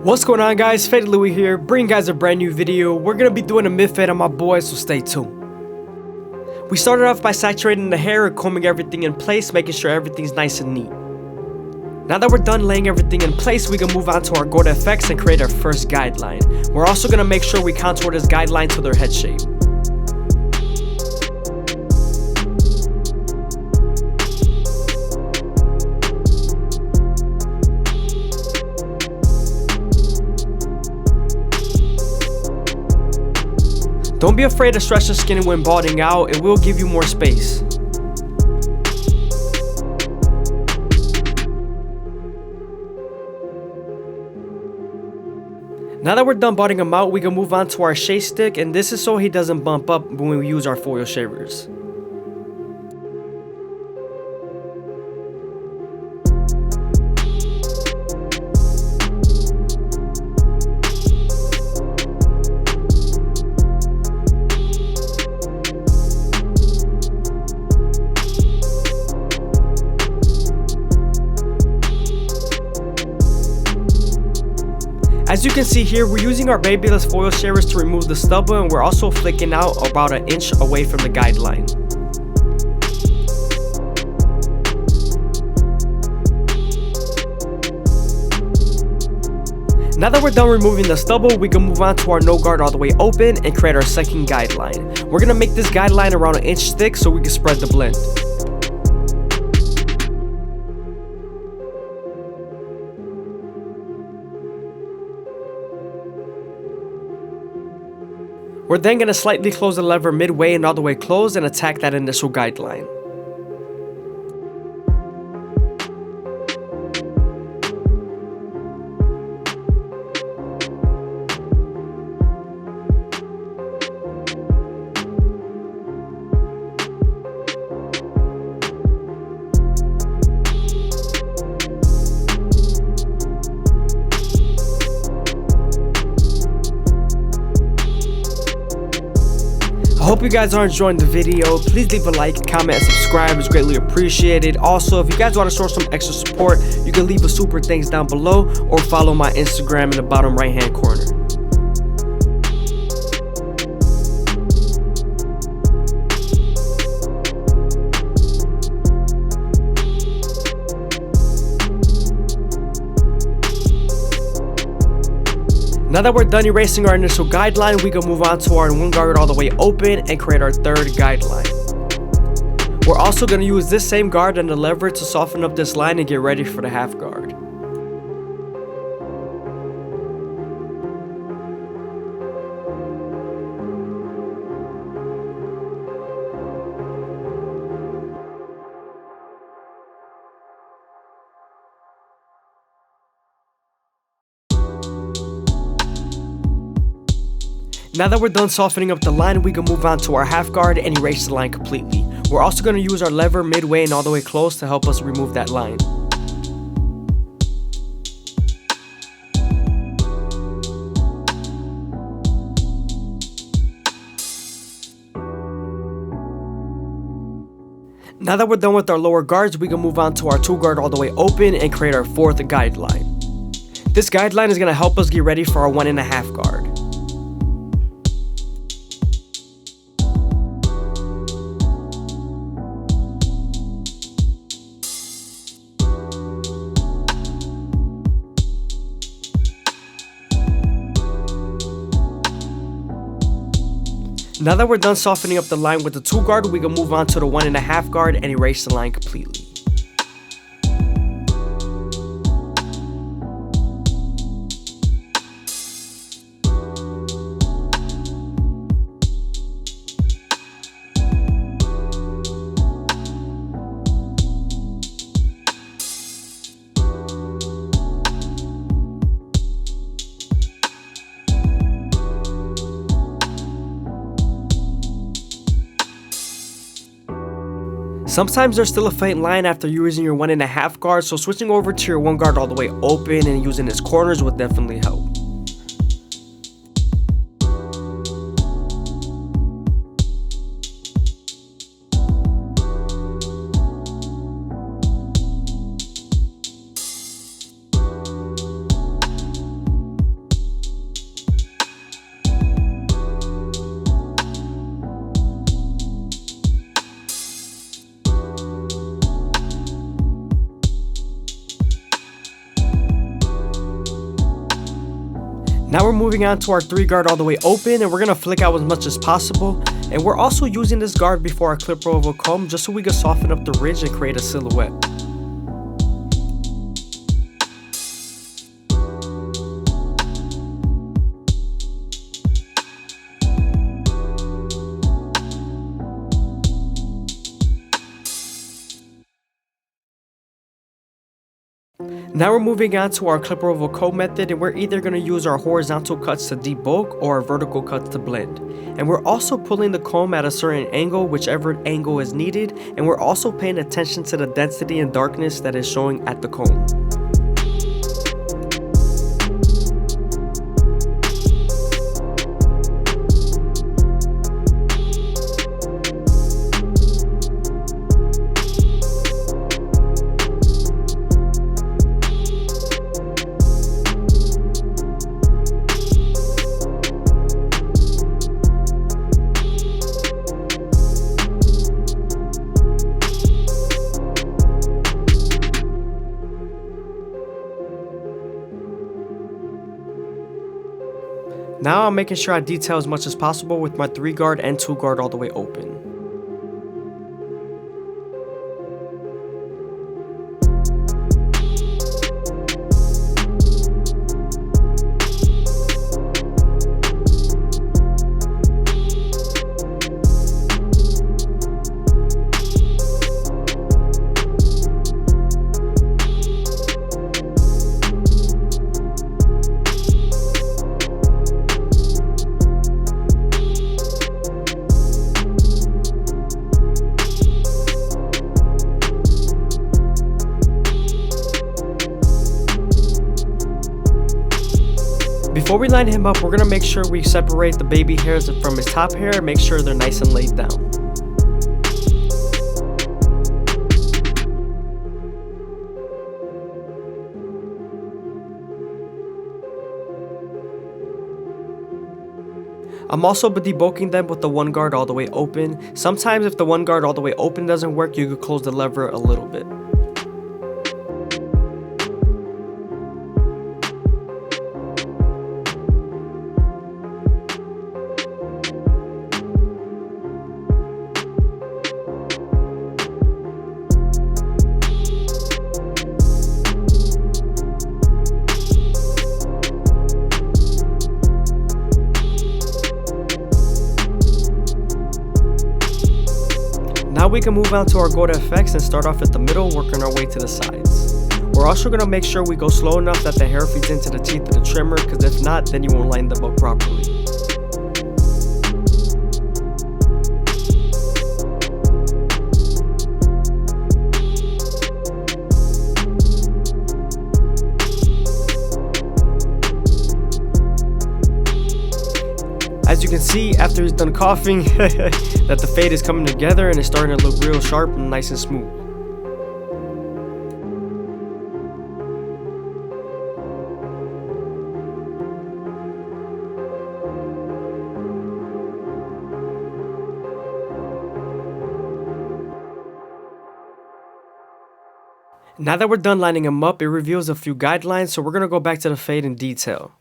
What's going on, guys? FadeitLuie here, bringing guys a brand new video. We're gonna be doing a mid fade on my boy, so stay tuned. We started off by saturating the hair and combing everything in place, making sure everything's nice and neat. Now that we're done laying everything in place, we can move on to our gold effects and create our first guideline. We're also gonna make sure we contour this guideline to their head shape. Don't be afraid to stretch the skin when balding out, it will give you more space. Now that we're done balding him out, we can move on to our shave stick, and this is so he doesn't bump up when we use our foil shavers. As you can see here, we're using our babyless foil shavers to remove the stubble, and we're also flicking out about an inch away from the guideline. Now that we're done removing the stubble, we can move on to our no guard all the way open and create our second guideline. We're going to make this guideline around an inch thick so we can spread the blend. We're then going to slightly close the lever midway and all the way closed and attack that initial guideline. I hope you guys are enjoying the video. Please leave a like, comment, and subscribe. It's greatly appreciated. Also, if you guys want to show some extra support, you can leave a super thanks down below or follow my Instagram in the bottom right hand corner. Now that we're done erasing our initial guideline, we can move on to our one guard all the way open and create our third guideline. We're also going to use this same guard and the lever to soften up this line and get ready for the half guard. Now that we're done softening up the line, we can move on to our half guard and erase the line completely. We're also going to use our lever midway and all the way close to help us remove that line. Now that we're done with our lower guards, we can move on to our two guard all the way open and create our fourth guideline. This guideline is going to help us get ready for our 1.5 guard. Now that we're done softening up the line with the 2 guard, we can move on to the 1.5 guard and erase the line completely. Sometimes there's still a faint line after using your 1.5 guard, so switching over to your 1 guard all the way open and using its corners would definitely help. Now we're moving on to our 3 guard all the way open, and we're going to flick out as much as possible. And we're also using this guard before our clip roll of a comb just so we can soften up the ridge and create a silhouette. Now we're moving on to our clipper oval comb method, and we're either going to use our horizontal cuts to debulk or our vertical cuts to blend. And we're also pulling the comb at a certain angle, whichever angle is needed, and we're also paying attention to the density and darkness that is showing at the comb. Now I'm making sure I detail as much as possible with my 3 guard and 2 guard all the way open. Before we line him up, we're going to make sure we separate the baby hairs from his top hair and make sure they're nice and laid down. I'm also debulking them with the 1 guard all the way open. Sometimes if the 1 guard all the way open doesn't work, you could close the lever a little bit. Now we can move on to our gold effects and start off at the middle, working our way to the sides. We're also going to make sure we go slow enough that the hair feeds into the teeth of the trimmer, because if not, then you won't line them up properly. As you can see, after he's done coughing, that the fade is coming together and it's starting to look real sharp and nice and smooth. Now that we're done lining him up, it reveals a few guidelines, so we're going to go back to the fade in detail.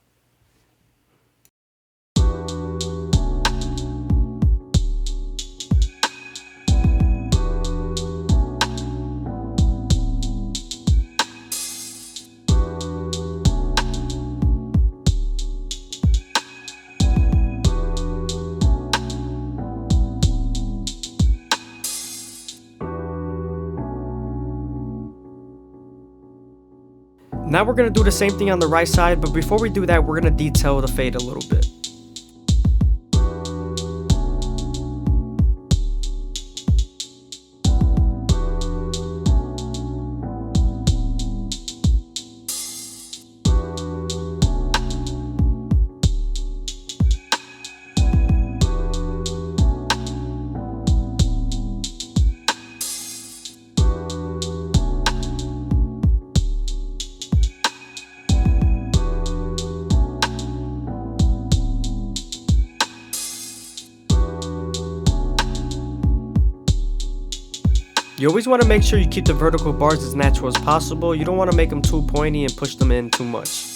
Now we're going to do the same thing on the right side, but before we do that, we're going to detail the fade a little bit. You always want to make sure you keep the vertical bars as natural as possible. You don't want to make them too pointy and push them in too much.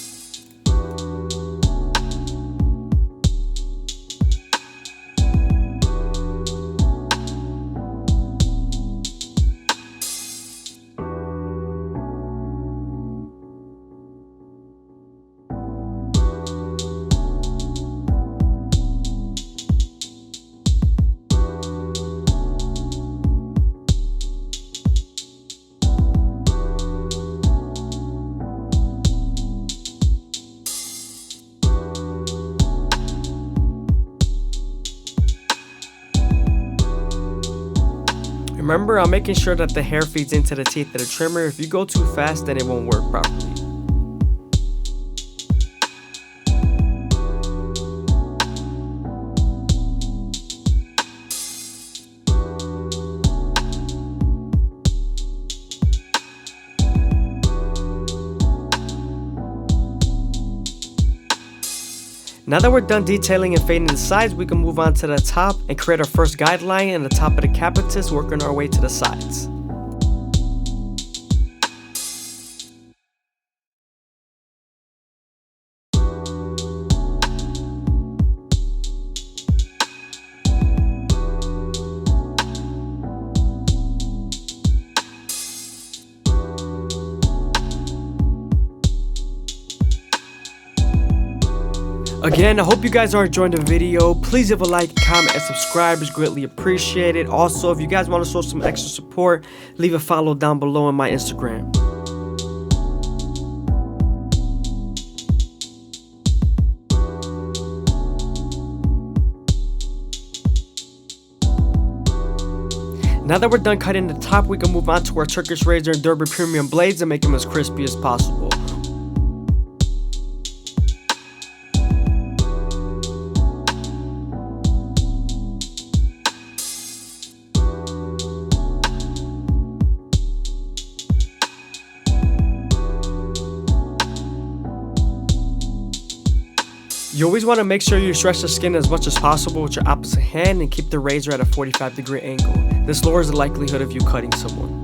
Remember, I'm making sure that the hair feeds into the teeth of the trimmer. If you go too fast, then it won't work properly. Now that we're done detailing and fading the sides, we can move on to the top and create our first guideline in the top of the capitus, working our way to the sides. Again, I hope you guys are enjoying the video. Please leave a like, comment, and subscribe. It's greatly appreciated. Also, if you guys want to show some extra support, leave a follow down below on my Instagram. Now that we're done cutting the top, we can move on to our Turkish razor and Derby premium blades and make them as crispy as possible. You always want to make sure you stretch the skin as much as possible with your opposite hand and keep the razor at a 45-degree angle. This lowers the likelihood of you cutting someone.